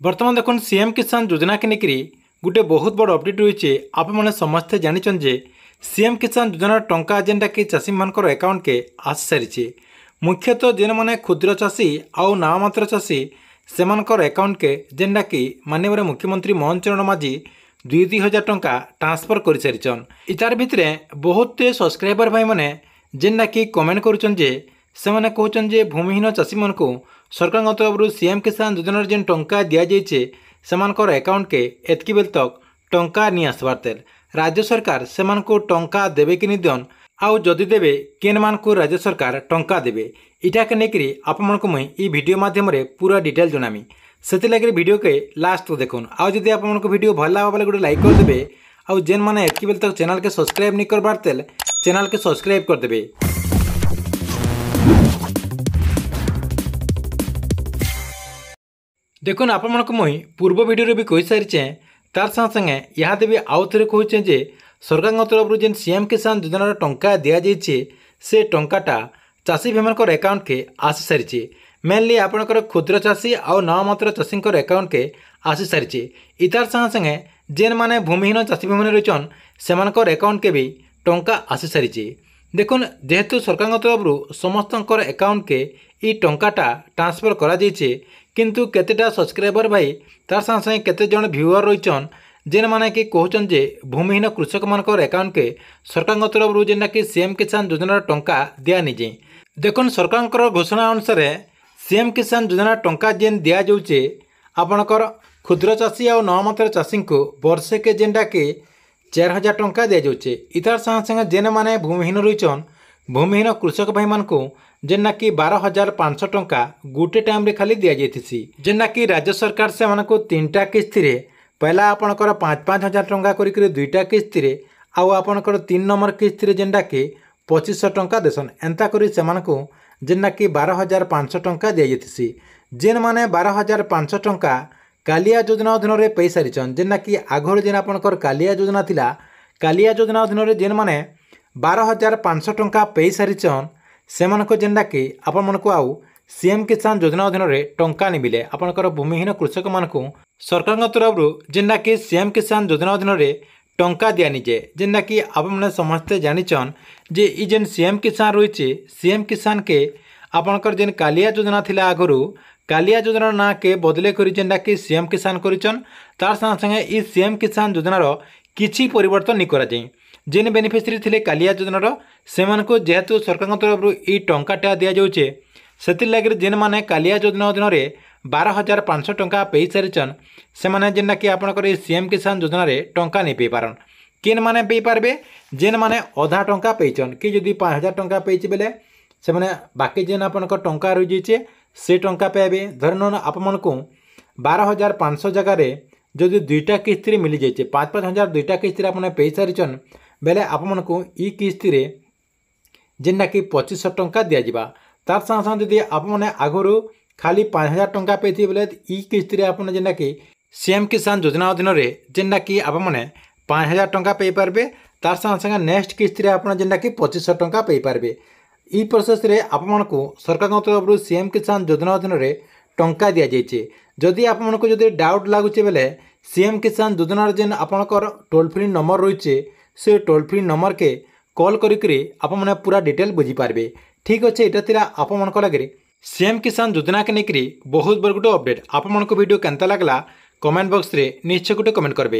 बर्तमान देखो सीएम किसान योजना के लेकर गोटे बहुत बड़ अपडेट रही है। आपने समस्ते जानते जे सीएम किसान योजना टंका जेनटा कि चाषी मान अकाउंट के आसी सारी मुख्यतः जेन मैंने क्षुद्र चाषी आउ नाममात्र चाषी से अकाउंट के जेनटा कि माननीय मुख्यमंत्री मोहन चरण माझी 2,000 टंका ट्रांसफर कर सारीचन। इतार भितर बहुत सब्सक्राइबर भाई मैंने जेनटा कि कमेंट करुचन जे से मैंने कहते जे भूमिहीन चाषी मान को सरकार तरफ सीएम किसान योजना जेन टंका दि जाइए से अकाउंट के एतकी बेल तक टंका नहीं आसबार तेल राज्य सरकार से टंका देवे कि नहीं दियन आउ जदि देवे केन मान को राज्य सरकार टंका देवे इटा के लेकर आपको मुई वीडियो माध्यम पूरा डिटेल जनामी से वीडियो के लास्ट तो देखुन। आउ जदि आपको वीडियो भल लगा बोले गोटे लाइक करदे आउ जेन मैंने एतकी बेल तक चैनल के सब्सक्राइब नहीं करबार तेल चैनल के सब्सक्राइब करदे। देखुन आपको मुई पूर्व वीडियो भी कही सारी तार संगे संगे यहाँ भी आउ थे कहचे जे सरकार तरफ जेन सीएम किसान योजना टंका दि जाइए से टंकाटा चाषी भाई मान अकाउंट के आसी सारी मेनली आपणकर क्षुद्र चाषी आउ नाममात्र चाषी अकाउंट के आसी सारी। इतार संगे संगे जेन माने भूमिहीन चाषी भाई मैंने रहीचन से अकाउंट के भी टंका आसी सारी। देखुन जेहेतु सरकार तरफ समस्त अकाउंट के ई टंकाटा ट्रांसफर करा जाइए किंतु केतेटा सब्सक्राइबर भाई तार संगे संगे केते जन व्यूअर रहीचन जेन माने कि कहचन जे भूमिहीन कृषक मान अकाउंट के सरकार तरफ जेनटा कि सीएम किसान योजना टंका दिया नहीं जाए। देखुन सरकार घोषणा अनुसार सीएम किसान योजना टंका जेन दि जाऊे आपणकर क्षुद्र चाषी और नाममात्र चाषी को वर्षे के जेनटा कि 4,000 टंका दि जाऊे। इतार संगे संगे जेन माने भूमिहीन रहीचन भूमिहीन कृषक भाई मान को जेना कि 12,500 टंका गोटे टाइम रे खाली दि जाइए जेना कि राज्य सरकार से मानको 3टा किस्ती रे पहला आपणकर 5,000 टंका करिक 2टा किस्ती रे आउ आपणकर 3 नंबर किस्ती रे जेनटा कि 2,500 टंका देसन एंता करी से मानको जेना कि 12,500 टंका दि जाइए। जेन माने 12,500 टंका कालिया योजना अधीन रे पै सारिचन जेना कि आगोर जेन आपणकर कालिया योजना थिला कालिया योजना अधीन रे जेन माने 12,500 टंका पै सारिचन से जेनटा कि आपण आउ सीएम किसान योजना अधीन रे टंका नहीं मिले आपणकर भूमिहीन कृषक मान को सरकार तरफ जेनटा कि सीएम किसान योजना अधीन रे टंका दिया नहीं जाए जेनटा कि आपने समस्ते जानिचन जे ई जेन सीएम किसान रही सीएम किसान के आपणकर जेन कालिया योजना थिला आगरू कालिया योजना ना के बदले करी जेनटा कि सीएम किसान करिचन तार संगे संगे ई सीएम किसान योजनार किछि परिवर्तन नहीं करा जाए। जेन बेनिफिशियरी थिले कालिया योजनार से जेहेतु सरकार तरफ ई टंकाटा दि जाऊे से जेन माने कालिया योजना अधीन रे 12,500 टंका पे सारिचन से माने जेनटा कि आपणकर सीएम किसान योजना रे टंका नहीं पे पारन केन माने पे पारबे जेन माने आधा टंका पेचन कि जदि 5,000 टंका पेचे बेले से माने बाकी जेन आपणकर टंका रही जाइए से टंका पाइबे। धरन आपको 12,500 जगार जदि 2टा किस्ती मिल जाइए 5,000 2टा किस्ती आपने पे सारिचन बेले आपको ई किस्ती रे जेनटा कि 2,500 टंका दि जावा। तार संगे संगे जदि आपने आगरू खाली 5,000 टंका पे बेले ई किस्ती रे आपने जेनटा कि सीएम किसान योजना अधीन रे जेनटा कि आपने 5,000 टंका पे पारबे तार संगे संगे नेक्स्ट किस्ती रे आपने जेनटा कि 2,500 टंका पे पारबे। ई प्रोसेस रे आपको सरकार तरफ सीएम किसान योजना अधीन रे टंका दि जाइए। जदि आपको जदि डाउट लगुचे बेले सीएम किसान योजना जेन आपणकर टोल फ्री नंबर रही से टोल फ्री नंबर के कॉल करी आपने पूरा डिटेल बुझीपारे। ठीक अच्छे यहाँ थी आपको लगे सीएम किसान योजना के लेकर बहुत बड़ गोटे अपडेट। आपको वीडियो केनता लगला कमेंट बॉक्स रे निश्चय गोटे कमेंट करेंगे।